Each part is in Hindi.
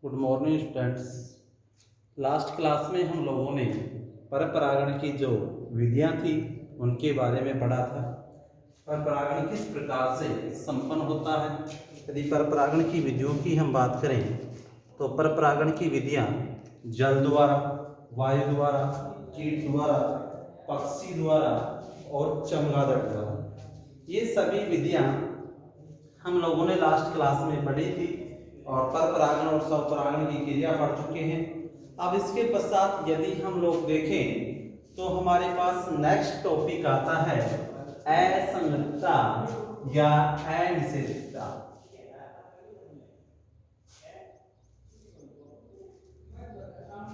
Good morning students. Last class में हम लोगों ने पर परागण की जो विधियां थी उनके बारे में पढ़ा था। पर परागण किस प्रकार से संपन्न होता है। यदि पर परागण की विधियों की हम बात करें तो पर परागण की विधियां जल द्वारा, वायु द्वारा, कीट द्वारा, पक्षी द्वारा और चमगादड़ द्वारा, ये सभी विधियां हम लोगों ने लास्ट क्लास में पढ़ी थी और पर परागण और स्वपरागण की क्रिया पढ़ चुके हैं। अब इसके पश्चात यदि हम लोग देखें तो हमारे पास नेक्स्ट टॉपिक आता है असंगतता या अनिश्चितता।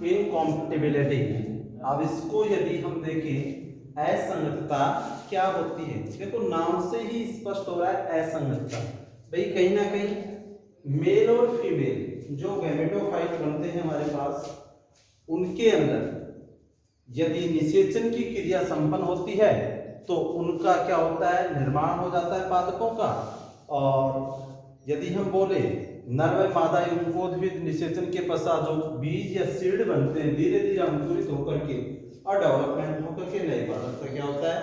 इनकॉम्पेटिबिलिटी। अब इसको यदि हम देखें असंगतता क्या होती है, देखो नाम से ही स्पष्ट हो रहा है असंगतता। भाई कहीं ना कहीं मेल और फीमेल जो गैमेटोफाइट बनते हैं हमारे पास, उनके अंदर यदि निषेचन की क्रिया संपन्न होती है तो उनका क्या होता है, निर्माण हो जाता है पादपों का। और यदि हम बोले नर व मादा युग्मोद्भिद निषेचन के पश्चात जो बीज या सीड बनते हैं धीरे धीरे अंकुरित होकर के और डेवलपमेंट होकर के नए पादप का क्या होता है,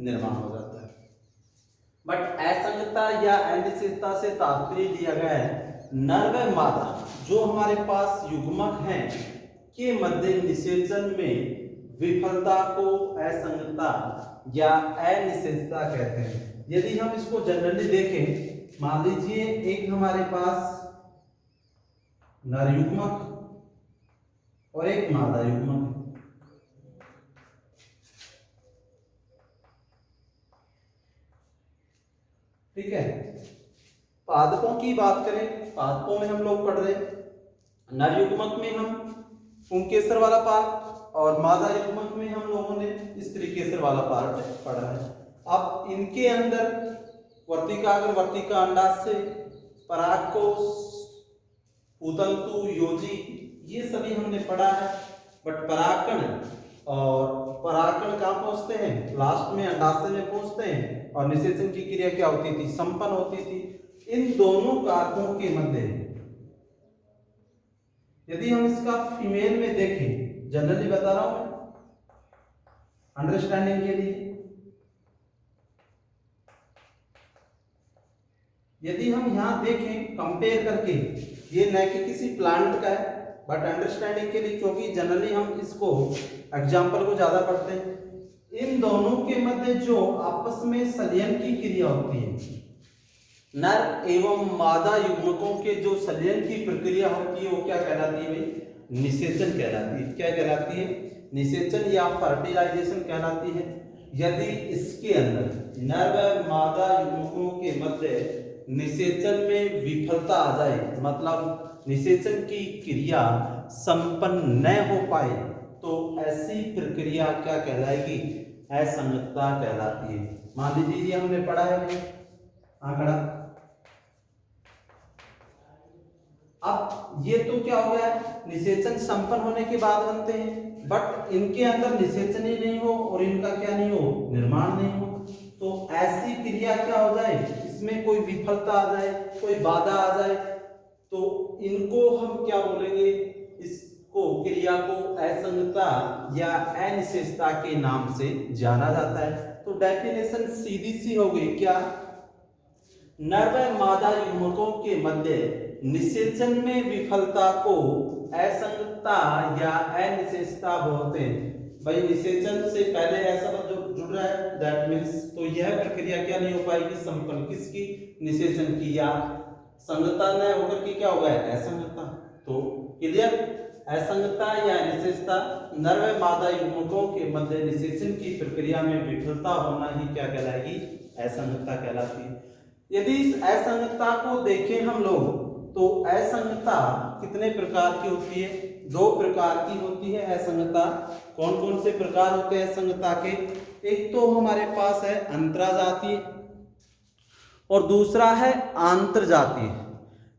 निर्माण हो जाता है। बट असंगतता या अनिश्चितता से तात्पर्य दिया गया है नर व मादा जो हमारे पास युग्मक हैं के मध्य निषेचन में विफलता को असंगतता या अनिश्चितता कहते हैं। यदि हम इसको जनरली देखें, मान लीजिए एक हमारे पास नर युग्मक और एक मादा युग्मक, ठीक है। पादपों की बात करें, पादपों में हम लोग पढ़ रहे नर युग्मक में हम पुंकेसर वाला पार्ट और मादा युग्मक में हम लोगों ने स्त्रीकेसर वाला पार्ट पढ़ा है। अब इनके अंदर वर्तिकाग्र, वर्तिका अंडाशय, परागकोश, उतंतु, योजी, ये सभी हमने पढ़ा है। बट परागकण और परागकण कहाँ पहुंचते हैं, लास्ट में अंडाशय में पहुंचते हैं और निषेचन की क्रिया क्या होती थी, संपन्न होती थी। इन दोनों कारकों के मध्य यदि हम इसका फीमेल में देखें, जनरली बता रहा हूं अंडरस्टैंडिंग के लिए, यदि हम यहां देखें कंपेयर करके, ये न कि किसी प्लांट का है बट अंडरस्टैंडिंग के लिए, क्योंकि जनरली हम इसको एग्जाम्पल को ज्यादा पढ़ते हैं। इन दोनों के मध्य जो आपस में संलयन की क्रिया होती है, नर एवं मादा युग्मकों के जो संलयन की प्रक्रिया होती है वो क्या कहलाती है भाई, निषेचन कहलाती है। क्या कहलाती है, निषेचन या फर्टिलाइजेशन कहलाती है। यदि इसके अंदर नर व मादा युग्मकों के मध्य निषेचन में विफलता आ जाए, मतलब निषेचन की क्रिया संपन्न न हो पाए, तो ऐसी प्रक्रिया क्या कहलाएगी, असंगतता कहलाती है। मान लीजिए ये हमने पढ़ा है आंकड़ा। अब ये तो क्या हो गया, निषेचन संपन्न होने के बाद बनते हैं, बट इनके अंदर निषेचन ही नहीं हो और इनका क्या नहीं हो, निर्माण नहीं हो, तो ऐसी क्रिया क्या हो जाए, इसमें कोई विफलता आ जाए, कोई बाधा आ जाए, तो इनको हम क्या बोलेंगे, इसको क्रिया को असंगतता या अनिश्चितता के नाम से जाना जाता है। तो डेफिनेशन सीधी सी हो गई, क्या, नर व मादा युग्मकों के मध्य निषेचन में विफलता को असंगतता या अनिश्चितता बोलते हैं। भाई निषेचन से पहले ऐसा जो जुड़ रहा है, दैट मींस तो यह प्रक्रिया क्या नहीं हो पाएगी, संपन्न, किसकी, निषेचन की, या संगतता न होकर के क्या होगा, असंगतता। तो क्लियर, असंगतता या अनिश्चितता नर व मादा युग्मकों के मध्य निषेचन की प्रक्रिया में विफलता होना ही क्या कहलाएगी, असंगतता कहलाती है। यदि इस असंगतता को देखें हम लोग तो असंगतता कितने प्रकार की होती है, दो प्रकार की होती है असंगतता। कौन कौन से प्रकार होते हैं असंगतता के, एक तो हमारे पास है अंतराजातीय और दूसरा है आंतरजातीय।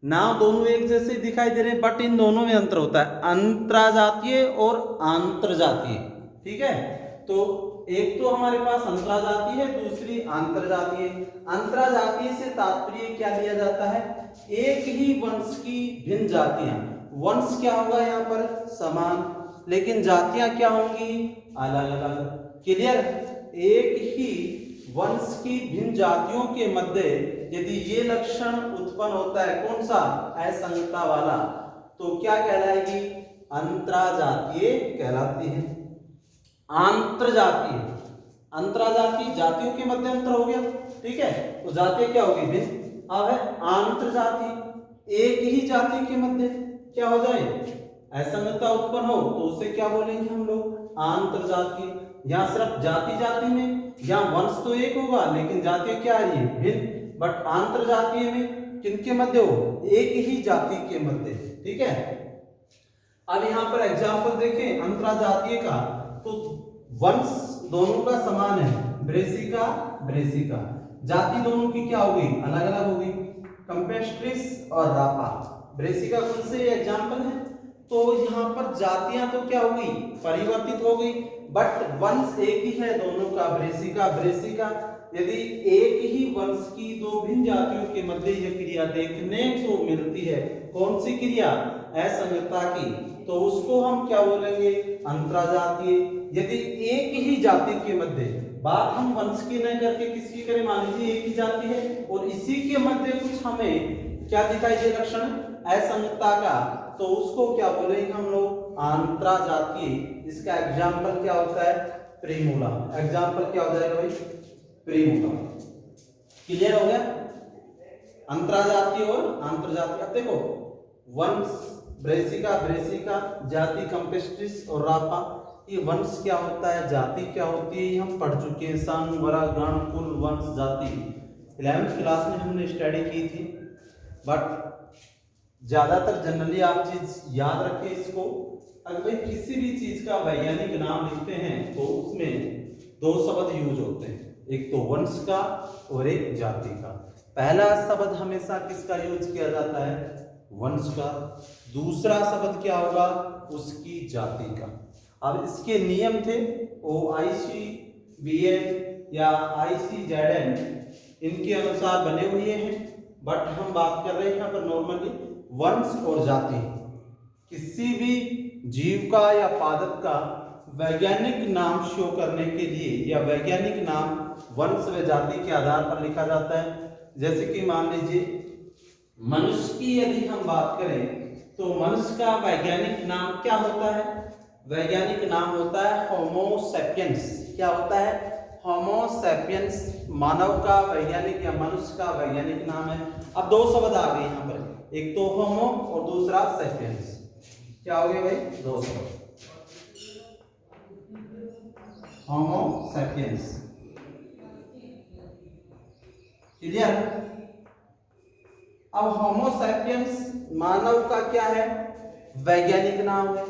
नाम दोनों एक जैसे दिखाई दे रहे हैं बट इन दोनों में अंतर होता है, अंतराजातीय और आंतरजातीय, ठीक है। तो एक तो हमारे पास अंतराजातीय है, दूसरी आंतरजातीय। अंतराजातीय से तात्पर्य क्या लिया जाता है, एक ही वंश की भिन्न जातियां वंश क्या होगा यहाँ पर समान, लेकिन जातियां क्या होंगी अलग अलग। क्लियर। एक ही वंश की भिन्न जातियों के मध्य यदि ये लक्षण उत्पन्न होता है, कौन सा, असंगता वाला, तो क्या कहलाएगी, अंतराजातीय कहलाती है। आंतरजातीय, अंतराजातीय जातियों के मध्य अंतर हो गया, ठीक है, तो जातियां क्या होगी भिन्न। अब है आंतरजातीय, एक ही जाति के मध्य क्या हो जाए असंगता उत्पन्न हो तो उसे क्या बोलेंगे हम लोग, आंतरजातीय। यहाँ सिर्फ जाति जाति में, यहाँ वंश तो एक होगा लेकिन जातियां क्या आ रही है भिन्न, बट आंतरजातीय में किनके मध्य हो, एक ही जाति के मध्य, ठीक है। अब यहाँ पर एग्जाम्पल देखें अंतरजातीय का, तो वंश दोनों का समान है, ब्रेसिका ब्रेसिका, जाति दोनों की क्या होगी अलग अलग होगी, कैम्पेस्ट्रिस और रापा। ब्रेसिका कौन से एग्जाम्पल है, तो यहाँ पर जातियां तो क्या होगी परिवर्तित हो गई, बट वंश एक ही है दोनों का, ब्रेसिका ब्रेसिका। यदि एक ही वंश की दो भिन्न जातियों के मध्य यह क्रिया देखने को मिलती है, कौन सी क्रिया, असंगता की, तो उसको हम क्या बोलेंगे अंतराजातीय। यदि एक ही जाति के मध्य, बात हम वंश की न करके किसकी करें, मान लीजिए एक ही जाति है और इसी के मध्य कुछ हमें क्या दिखाई दे लक्षण असंगता का, तो उसको क्या बोलेंगे हम लोग अंतराजातीय। इसका एग्जाम्पल क्या होता है प्रीमूला, एग्जाम्पल क्या हो जाएगा भाई प्रीमूला। क्लियर हो गया, अंतराजातीय और अंतरजातीय। अब देखो वंश ब्रेसिका ब्रेसिका, जाति कैम्पेस्ट्रिस और रापा, ये वंश क्या होता है जाति क्या होती है ये हम पढ़ चुके हैं, संघ वर्ग गण कुल वंश जाति 11वीं क्लास में हमने स्टडी की थी। बट ज्यादातर जनरली आप चीज याद रखें इसको, अगर भाई किसी भी चीज का वैज्ञानिक नाम लिखते हैं तो उसमें दो शब्द यूज होते हैं, एक तो वंश का और एक जाति का। पहला शब्द हमेशा किसका यूज किया जाता है वंश का, दूसरा शब्द क्या होगा उसकी जाति का। अब इसके नियम थे OICVN या ICZN इनके अनुसार बने हुए हैं, बट हम बात कर रहे हैं यहाँ पर नॉर्मली वंश और जाति। किसी भी जीव का या पादप का वैज्ञानिक नाम शो करने के लिए या वैज्ञानिक नाम वंश व जाति के आधार पर लिखा जाता है। जैसे कि मान लीजिए मनुष्य की यदि हम बात करें तो मनुष्य का वैज्ञानिक नाम क्या होता है, वैज्ञानिक नाम होता है होमो सैपियंस। क्या होता है होमो सैपियंस, मानव का वैज्ञानिक या मनुष्य का वैज्ञानिक नाम है। अब दो शब्द आ गए यहाँ पर, एक तो होमो और दूसरा सैपियंस। क्या हो गए भाई दो शब्द, होमो सैपियंस। क्लियर। अब होमो सैपियंस मानव का क्या है वैज्ञानिक नाम है,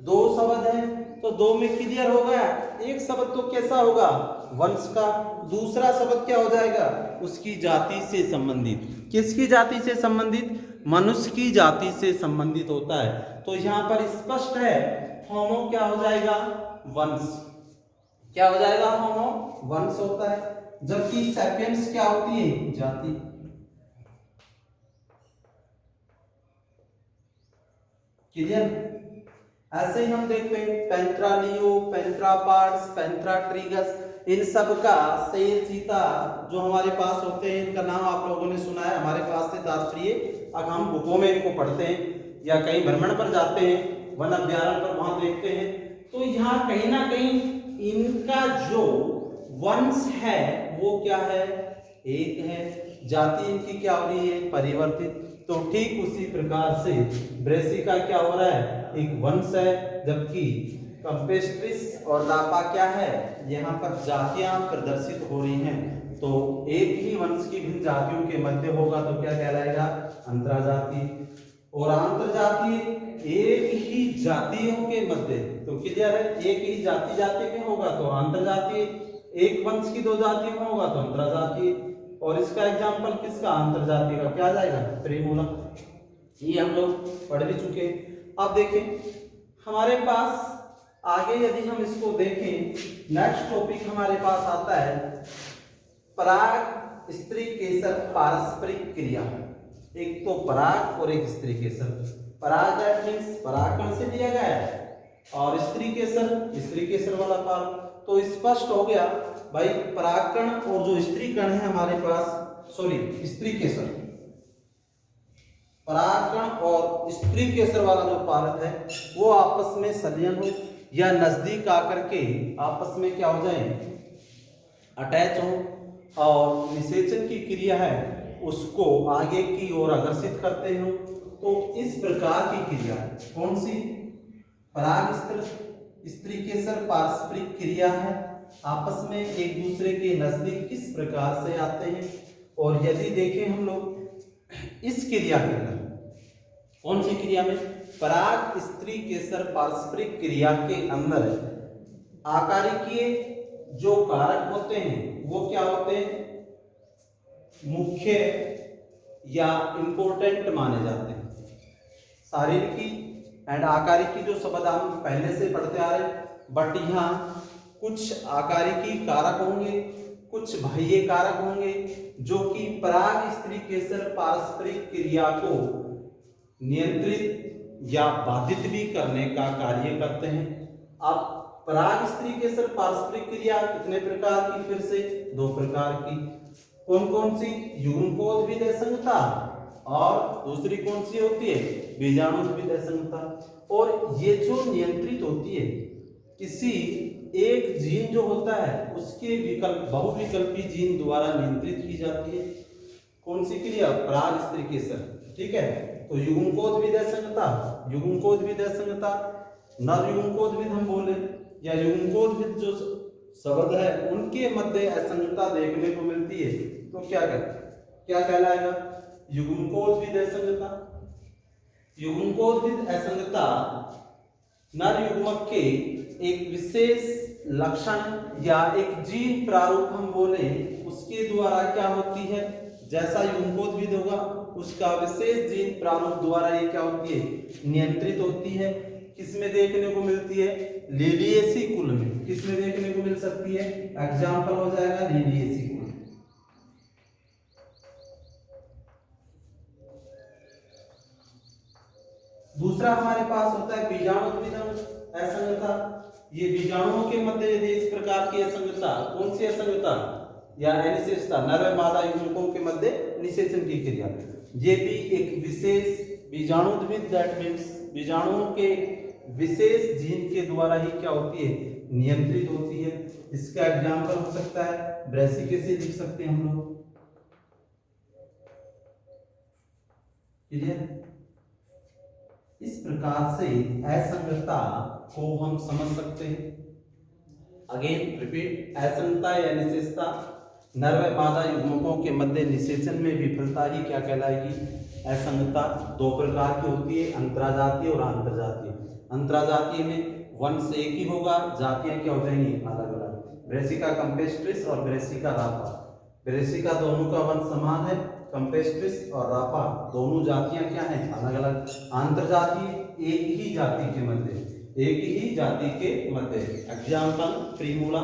दो शब्द है तो दो में क्लियर हो गया। एक शब्द तो कैसा होगा वंश का, दूसरा शब्द क्या हो जाएगा उसकी जाति से संबंधित। किसकी जाति से संबंधित, मनुष्य की जाति से संबंधित होता है। तो यहाँ पर स्पष्ट है होमो क्या हो जाएगा वंश, क्या हो जाएगा होमो वंश होता है, जबकि सैपियंस क्या होती है जाति। क्लियर। ऐसे ही हम देखते हैं पेंट्रालियो, पेंट्रापार्ड्स, पेंट्राट्रिगस, इन सब का शेर चीता जो हमारे पास होते हैं इनका नाम आप लोगों ने सुना है। हमारे पास से तात्पर्य अगर हम बुकों में इनको पढ़ते हैं या कहीं भ्रमण पर जाते हैं वन अभ्यारण्य पर वहां देखते हैं, तो यहाँ कहीं ना कहीं इनका जो वंश है वो क्या है एक है, जाति इनकी क्या हो रही है परिवर्तित। तो ठीक उसी प्रकार से ब्रेसिका क्या हो रहा है एक वंश है, जबकि कैम्पेस्ट्रिस और रापा क्या है यहाँ पर जातियां प्रदर्शित हो रही हैं। तो एक ही वंश की भिन्न जातियों के मध्य होगा तो क्या कहलाएगा अंतराजातीय, और अंतरजातीय एक ही जातियों के मध्य, तो क्लियर है एक ही जाति में होगा तो अंतरजातीय, एक वंश की दो जातियों में होगा तो अंतरजातीय। और इसका एग्जाम्पल किसका अंतरजातीय का क्या आ जाएगा प्रीमूला, ये हम लोग पढ़ भी चुके हैं। अब देखें हमारे पास आगे यदि हम इसको देखें नेक्स्ट टॉपिक हमारे पास आता है पराग स्त्री केसर पारस्परिक क्रिया। एक तो पराग और एक स्त्री केसर, पराग दैट मीन्स परागकण से लिया गया है, और स्त्री केसर वाला पार्ट। तो स्पष्ट हो गया भाई, परागकण और जो स्त्री कण है हमारे पास, सॉरी स्त्री केसर, परागकण और स्त्री केसर वाला जो पार्ट है वो आपस में संलयन हो या नजदीक आकर के आपस में क्या हो जाए, अटैच हो, और निषेचन की क्रिया है उसको आगे की ओर अग्रसित करते हो। तो इस प्रकार की क्रिया कौन सी, पराग स्त्री केसर पारस्परिक क्रिया है, आपस में एक दूसरे के नजदीक किस प्रकार से आते हैं। और यदि देखें हम लोग इस क्रिया के अंदर, कौन सी क्रिया में, पराग स्त्री केसर पारस्परिक क्रिया के अंदर आकारिकीय जो कारक होते हैं वो क्या होते हैं, मुख्य या इंपॉर्टेंट माने जाते हैं। शारीरिकी एंड आकारिकी जो शब्द हम पहले से पढ़ते आ रहे, बट यहाँ कुछ आकारिकी कारक होंगे, कुछ बाह्य कारक होंगे जो कि पराग स्त्री केसर पारस्परिक क्रिया को नियंत्रित या बाधित भी करने का कार्य करते हैं। अब पराग स्त्री केसर पारस्परिक क्रिया कितने प्रकार की, फिर से 2 प्रकार की। कौन कौन सी, युग्मकोद्भिद असंगता, और दूसरी कौन सी होती है, बीजाणुद्भिद असंगता। और ये जो नियंत्रित होती है, किसी एक जीन जो होता है उसके विकल्प बहुविकल्पी जीन द्वारा नियंत्रित की जाती है। कौन सी क्रिया, पराग स्त्री केसर, ठीक है। तो युग्मकोद्भिद असंगता, युग्मकोद्भिद असंगता, नर युग्मकोद्भिद हम बोले या युग्मकोद्भिद जो शब्द है उनके मध्य असंगता देखने को मिलती है, तो क्या कहलाएगा, युग्मकोद्भिद असंगता। युग्मकोद्भिद असंगता नर युग्मक के एक विशेष लक्षण या एक जीन प्रारूप हम बोले उसके द्वारा क्या होती है, जैसा युग्मकोद्भिद होगा उसका विशेष जीन प्रारूप द्वारा ये क्या होती है, नियंत्रित होती है। किसमें देखने को मिलती है, लिलिएसी कुल में। किसमें देखने को मिल सकती है, एग्जाम्पल हो जाएगा लिलिएसी कुल। दूसरा हमारे पास होता है बीजाणुद्भिद असंगता। ये बीजाणुओं के मध्य यदि इस प्रकार की असंगता, कौन सी असंगता या अनिश्चितता, नर मादा युग्मकों के मध्य निषेचन की क्रिया, ये भी एक विशेष बीजाणुद्भिद दैट मीन्स बीजाणुओं के विशेष जीन के द्वारा ही क्या होती है, नियंत्रित होती है। इसका एग्जाम्पल हो सकता है ब्रेसिकेसी, लिख सकते हैं हम लोग, क्लियर। इस प्रकार से असंगता को हम समझ सकते हैं। अगेन रिपीट, असंगता या निषेचता नर व मादा युग्मकों के मध्य निषेचन में विफलता ही क्या कहलाएगी, असंगता। 2 प्रकार की होती है, अंतराजातीय और आंतरजातीय। अंतराजातीय में वंश एक ही होगा, जातियां क्या हो जाएंगी, अलग अलग। ब्रेसिका कैम्पेस्ट्रिस और ब्रेसिका रापा, ब्रेसिका दोनों का वंश समान है, कैम्पेस्ट्रिस और रापा दोनों जातियां क्या हैं, अलग अलग। आंतरजातीय एक ही जाति के मध्य, एक ही जाति के मध्य, एग्जाम्पल प्रीमूला।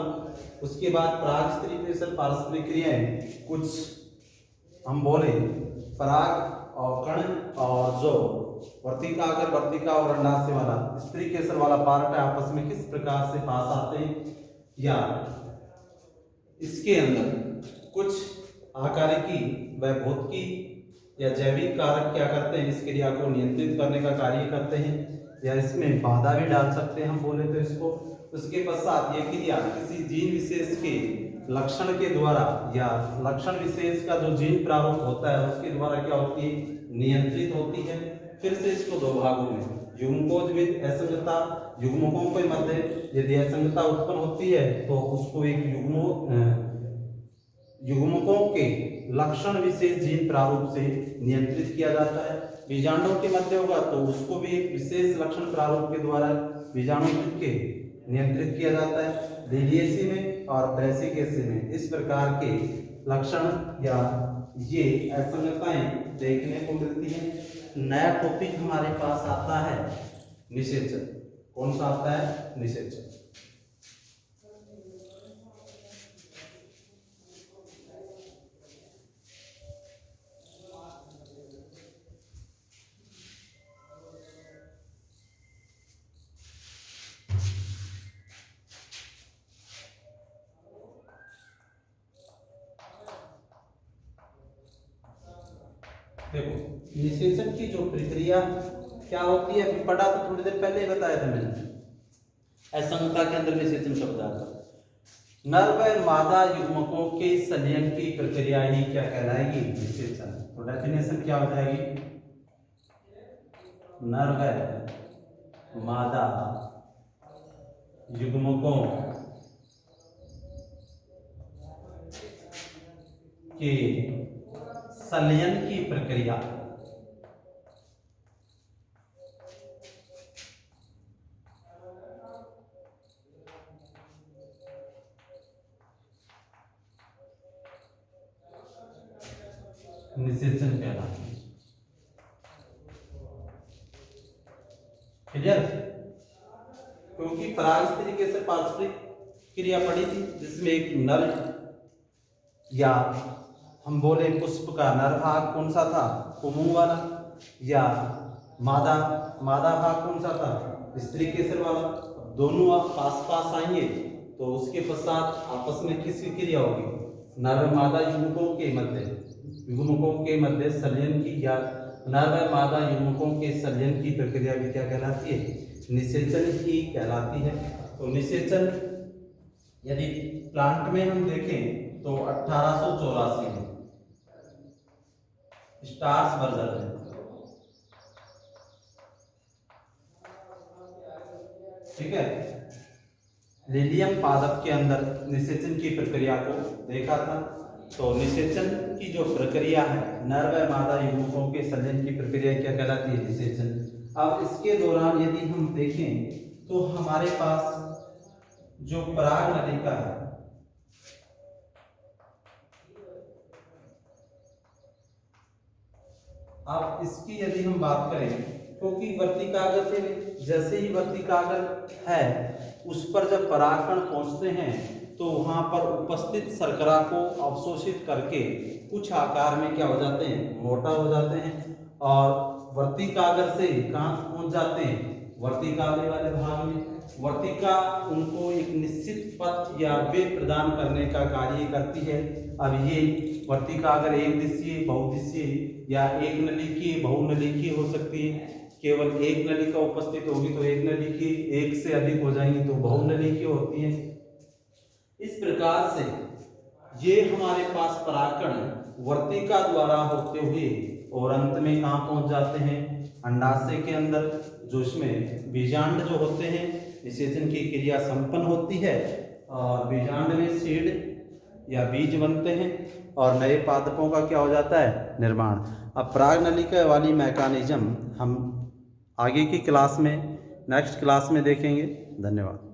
उसके बाद पराग स्त्री केसर पारस्परिक क्रियाएं, कुछ हम बोले पराग और कण और जो वर्तिका आकर वर्तिका और अंडाशय वाला स्त्री केसर वाला पार्ट है आपस में किस प्रकार से पास आते हैं, या इसके अंदर कुछ आकारिकी व भौतिकी या जैविक कारक क्या करते हैं, इस क्रिया को नियंत्रित करने का कार्य करते हैं, या इसमें बाधा भी डाल सकते हैं हम बोले तो इसको। उसके पश्चात ये क्रिया किसी जीन विशेष के लक्षण के द्वारा या लक्षण विशेष का जो जीन प्रारूप होता है उसके द्वारा क्या होती है, नियंत्रित होती है। फिर से इसको 2 भागों में, युग्मकोद्भिद असंगता, युग्मकों के मध्य यदि असंगता उत्पन्न होती है तो उसको एक युग्मकों के लक्षण विशेष जीन प्रारूप से नियंत्रित किया जाता है। बीजांडों के मध्य होगा तो उसको भी एक विशेष लक्षण प्रारूप के द्वारा बीजाणुद्भिद के नियंत्रित किया जाता है। लिलिएसी में और ब्रेसिकेसी में इस प्रकार के लक्षण या ये असंगताएं देखने को मिलती हैं। नया टॉपिक हमारे पास आता है निषेचन। कौन सा आता है, निषेचन। देखो निषेचन की जो प्रक्रिया क्या होती है, अभी पढ़ा तो थोड़ी देर पहले ही बताया था मैंने, असंगता के अंदर निषेचन शब्द आता है। नर व मादा युग्मकों के संलयन की प्रक्रिया ही क्या कहलाएगी, निषेचन। तो डेफिनेशन क्या हो जाएगी, नर व मादा युग्मकों के संलयन की प्रक्रिया निषेचन कहलाती है। क्लियर? क्योंकि पराग इस तरीके से पारस्परिक क्रिया पड़ी थी जिसमें एक नर, या हम बोले पुष्प का नर भाग कौन सा था, पुंग वाला, या मादा भाग कौन सा था, स्त्री केसर वाला। दोनों आप पास पास आएंगे तो उसके पश्चात आपस में किसकी क्रिया होगी, नर मादा युग्मकों के मध्य संलयन की, या नर व मादा युग्मकों के संलयन की प्रक्रिया भी क्या कहलाती है, निषेचन ही कहलाती है। तो निषेचन यदि प्लांट में हम देखें तो 1884 में स्टार्स वर्जन है, ठीक है, लिलियम पादप के अंदर निषेचन की प्रक्रिया को देखा था। तो निषेचन की जो प्रक्रिया है, नर व मादा युग्मकों के संलयन की प्रक्रिया क्या कहलाती है, निषेचन। अब इसके दौरान यदि हम देखें तो हमारे पास जो पराग नलिका है, अब इसकी यदि हम बात करें, क्योंकि वर्तिकाग्र से जैसे ही वर्तिकाग्र है उस पर जब परागकण पहुंचते हैं तो वहां पर उपस्थित शर्करा को अवशोषित करके कुछ आकार में क्या हो जाते हैं, मोटा हो जाते हैं, और वर्तिकाग्र से कहां पहुंच जाते हैं, वर्तिकाग्र वाले भाग में। वर्तिका उनको एक निश्चित पथ या वेग प्रदान करने का कार्य करती है। अब ये वर्तिकाग्र एक दिशीय, बहुदिशीय या एक नलिकीय, बहुनलिकीय हो सकती है। केवल एक नलिका उपस्थित होगी तो एक नलिकी, एक से अधिक हो जाएंगी तो बहुनलिकीय होती है। इस प्रकार से ये हमारे पास परागकण वर्तिका द्वारा होते हुए और अंत में कहाँ पहुंच जाते हैं, अंडाशय के अंदर, जो इसमें बीजांड जो होते हैं, निषेचन की क्रिया संपन्न होती है और बीजांड में सीड या बीज बनते हैं और नए पादपों का क्या हो जाता है, निर्माण। अब पराग नलिका वाली मैकेनिज्म हम आगे की क्लास में, नेक्स्ट क्लास में देखेंगे। धन्यवाद।